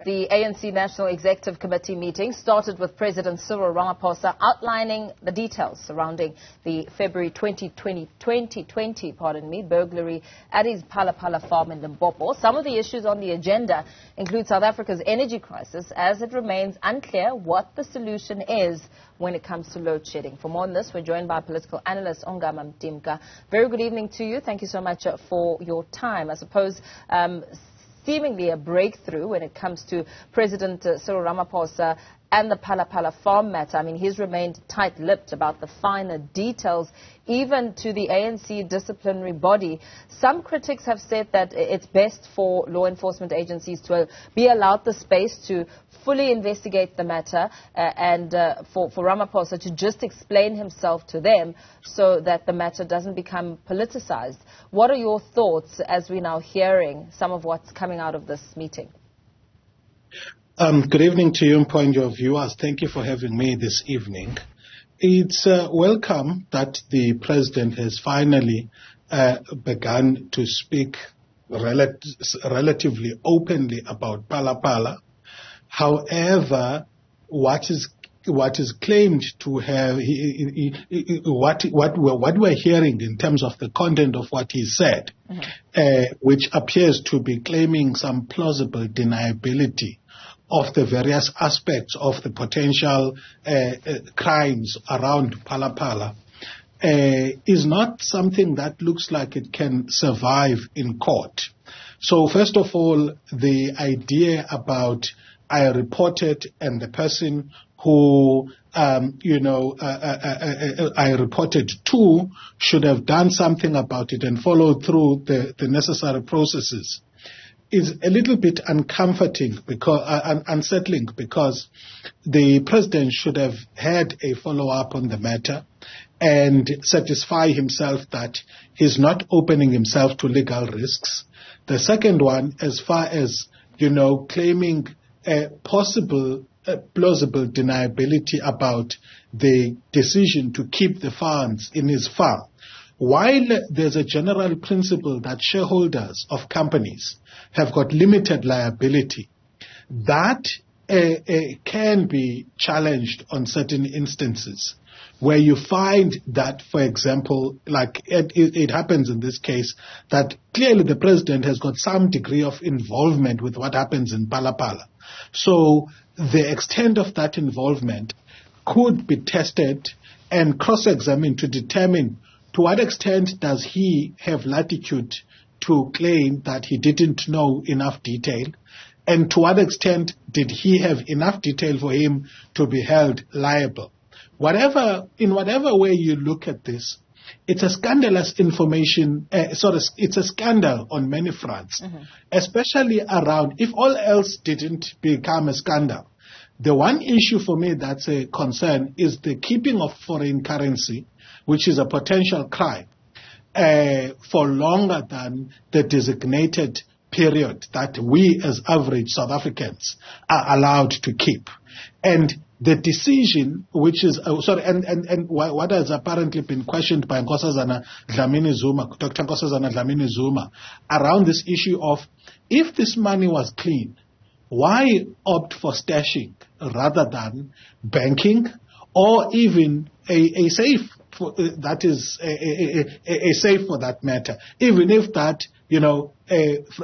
the ANC National Executive Committee meeting started with President Cyril Ramaphosa outlining the details surrounding the February 2020 burglary at his Phala Phala farm in Limpopo. Some of the issues on the agenda include South Africa's energy crisis, as it remains unclear what the solution is when it comes to load shedding. For more on this, we're joined by political analyst Ongama Mtimka. Very good evening to you. Thank you so much for your time. I suppose seemingly a breakthrough when it comes to President Cyril Ramaphosa and the Phala Phala farm matter. I mean, he's remained tight-lipped about the finer details, even to the ANC disciplinary body. Some critics have said that it's best for law enforcement agencies to be allowed the space to fully investigate the matter and for Ramaphosa to just explain himself to them so that the matter doesn't become politicized. What are your thoughts as we're now hearing some of what's coming out of this meeting? Good evening to you, and your viewers. Thank you for having me this evening. It's welcome that the president has finally begun to speak relatively openly about Phala Phala. However, what is claimed to have what we're hearing in terms of the content of what he said, which appears to be claiming some plausible deniability of the various aspects of the potential crimes around Phala Phala, is not something that looks like it can survive in court. So first of all, the idea about I reported and the person who I reported to should have done something about it and followed through the necessary processes is a little bit unsettling because the president should have had a follow-up on the matter and satisfy himself that he's not opening himself to legal risks. The second one, as far as, claiming a possible plausible deniability about the decision to keep the funds in his farm. While there's a general principle that shareholders of companies have got limited liability, that can be challenged on certain instances where you find that, for example, like it happens in this case, that clearly the president has got some degree of involvement with what happens in Phala Phala. So the extent of that involvement could be tested and cross-examined to determine to what extent does he have latitude to claim that he didn't know enough detail, and to what extent did he have enough detail for him to be held liable. In whatever way you look at this, it's a scandalous information, it's a scandal on many fronts, especially around, if all else didn't become a scandal. The one issue for me that's a concern is the keeping of foreign currency, which is a potential crime, for longer than the designated period that we as average South Africans are allowed to keep. And the decision, which is, what has apparently been questioned by Dr. Nkosazana Dlamini Zuma, around this issue of, if this money was clean, why opt for stashing rather than banking or even a safe? That is a safe for that matter. Even if that,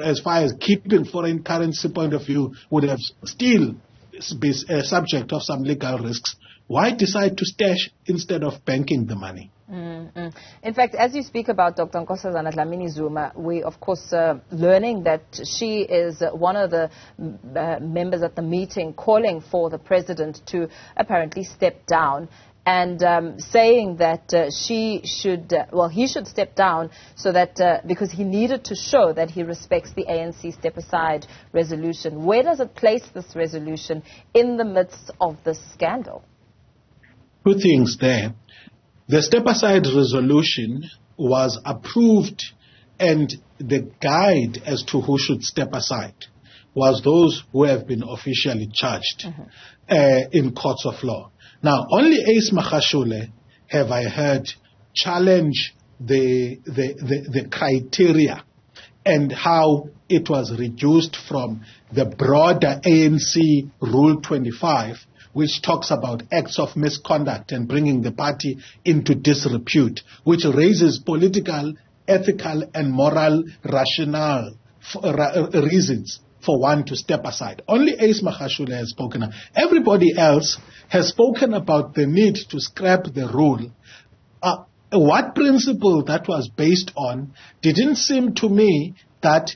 as far as keeping foreign currency point of view, would have still be a subject of some legal risks, why decide to stash instead of banking the money? In fact, as you speak about Dr. Nkosazana Dlamini Zuma, we, of course, learning that she is one of the members at the meeting calling for the president to apparently step down, and saying that he should step down so that because he needed to show that he respects the ANC step-aside resolution. Where does it place this resolution in the midst of this scandal? Two things there. The step-aside resolution was approved, and the guide as to who should step aside was those who have been officially charged in courts of law. Now, only Ace Magashule have I heard challenge the criteria and how it was reduced from the broader ANC Rule 25, which talks about acts of misconduct and bringing the party into disrepute, which raises political, ethical, and moral rationale reasons for one to step aside. Only Ace Magashule has spoken. Everybody else has spoken about the need to scrap the rule. What principle that was based on didn't seem to me that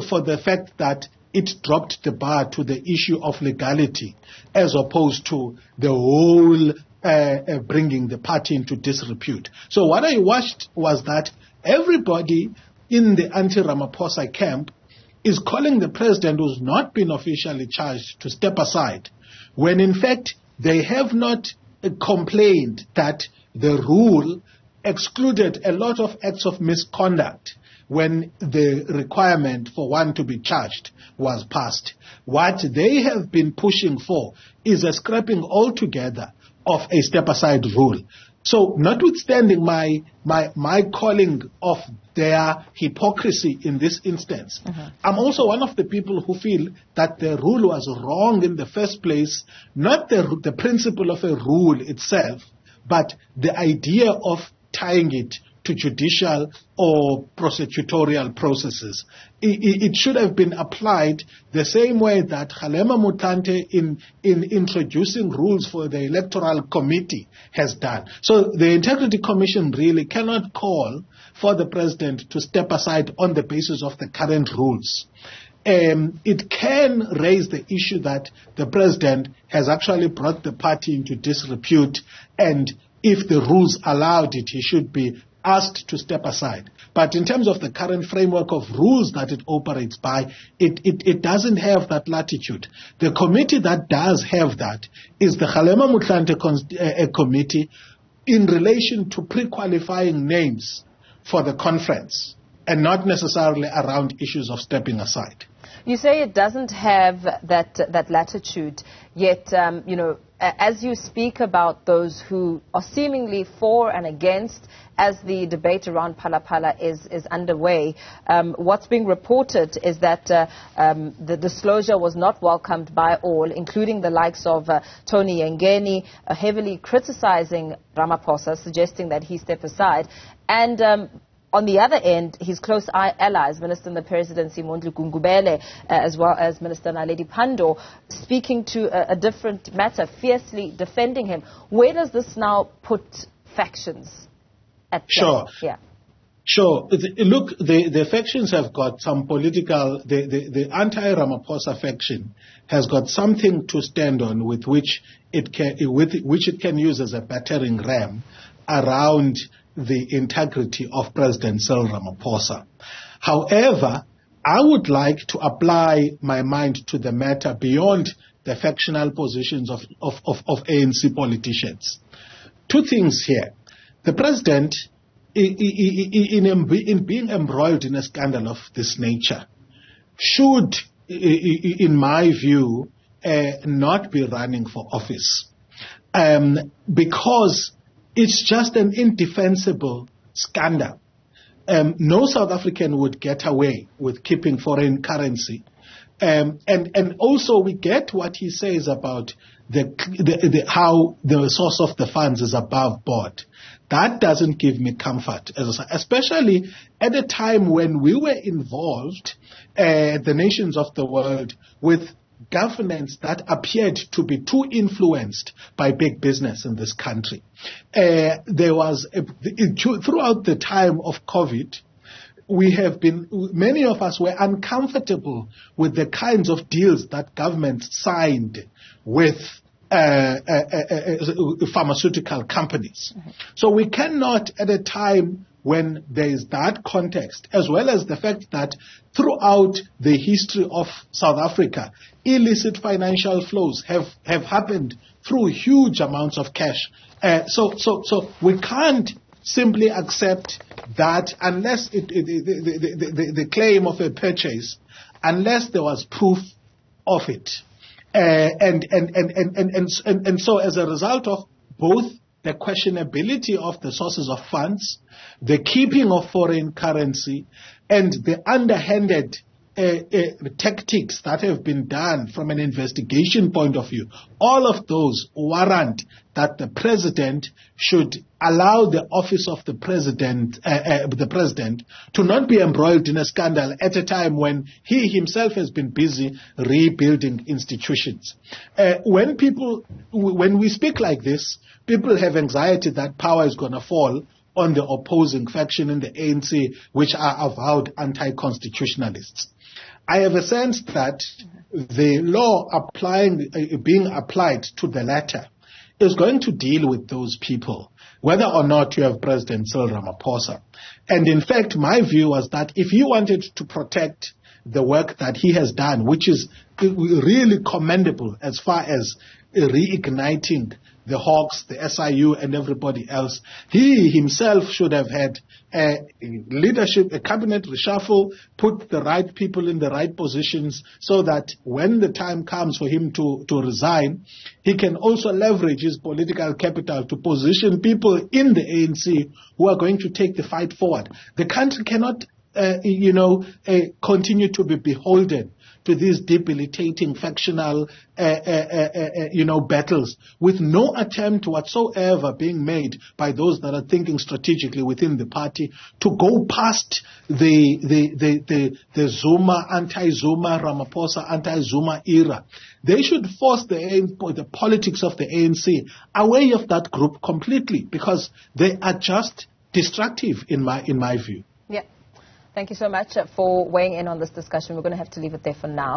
for the fact that it dropped the bar to the issue of legality as opposed to the whole bringing the party into disrepute. So what I watched was that everybody in the anti-Ramaphosa camp is calling the president, who's not been officially charged, to step aside, when in fact they have not complained that the rule excluded a lot of acts of misconduct when the requirement for one to be charged was passed. What they have been pushing for is a scrapping altogether of a step-aside rule. So notwithstanding my calling of their hypocrisy in this instance, I'm also one of the people who feel that the rule was wrong in the first place, not the principle of a rule itself, but the idea of tying it to judicial or prosecutorial processes. It should have been applied the same way that Kgalema Motlanthe in introducing rules for the Electoral Committee has done. So the Integrity Commission really cannot call for the president to step aside on the basis of the current rules. It can raise the issue that the president has actually brought the party into disrepute, and if the rules allowed it, he should be asked to step aside. But in terms of the current framework of rules that it operates by, it doesn't have that latitude. The committee that does have that is the Kgalema Motlanthe committee in relation to pre-qualifying names for the conference, and not necessarily around issues of stepping aside. You say it doesn't have that latitude, yet, as you speak about those who are seemingly for and against, as the debate around Phala Phala is underway, what's being reported is that the disclosure was not welcomed by all, including the likes of Tony Yengeni, heavily criticizing Ramaphosa, suggesting that he step aside, and on the other end, his close allies, Minister in the Presidency Mondli Gungubele, as well as Minister Naledi Pandor, speaking to a different matter, fiercely defending him. Where does this now put factions at play? Sure. Yeah. Sure. Look, the factions have got some political, the anti-Ramaphosa faction has got something to stand on with which it can use as a battering ram around the integrity of President Cyril Ramaphosa. However, I would like to apply my mind to the matter beyond the factional positions of ANC politicians. Two things here. The president, in being embroiled in a scandal of this nature, should, in my view, not be running for office. Because it's just an indefensible scandal. No South African would get away with keeping foreign currency. And also we get what he says about how the source of the funds is above board. That doesn't give me comfort, especially at a time when we were involved, the nations of the world, with governance that appeared to be too influenced by big business in this country. There was, throughout the time of COVID, many of us were uncomfortable with the kinds of deals that government signed with pharmaceutical companies. So we cannot, at a time when there is that context, as well as the fact that throughout the history of South Africa, illicit financial flows have happened through huge amounts of cash. So we can't simply accept that unless the claim of a purchase, unless there was proof of it. And so as a result of both the questionability of the sources of funds, the keeping of foreign currency, and the underhanded tactics that have been done from an investigation point of view, all of those warrant that the president should allow the office of the president to not be embroiled in a scandal at a time when he himself has been busy rebuilding institutions. When we speak like this, people have anxiety that power is going to fall on the opposing faction in the ANC, which are avowed anti-constitutionalists. I have a sense that the law being applied to the latter is going to deal with those people, whether or not you have President Cyril Ramaphosa. And in fact, my view was that if you wanted to protect the work that he has done, which is really commendable as far as reigniting the Hawks, the SIU, and everybody else, he himself should have had a leadership, a cabinet reshuffle, put the right people in the right positions so that when the time comes for him to resign, he can also leverage his political capital to position people in the ANC who are going to take the fight forward. The country cannot continue to be beholden to these debilitating factional, battles with no attempt whatsoever being made by those that are thinking strategically within the party to go past the Zuma, anti-Zuma, Ramaphosa, anti-Zuma era. They should force the politics of the ANC away of that group completely because they are just destructive in my view. Yeah. Thank you so much for weighing in on this discussion. We're going to have to leave it there for now.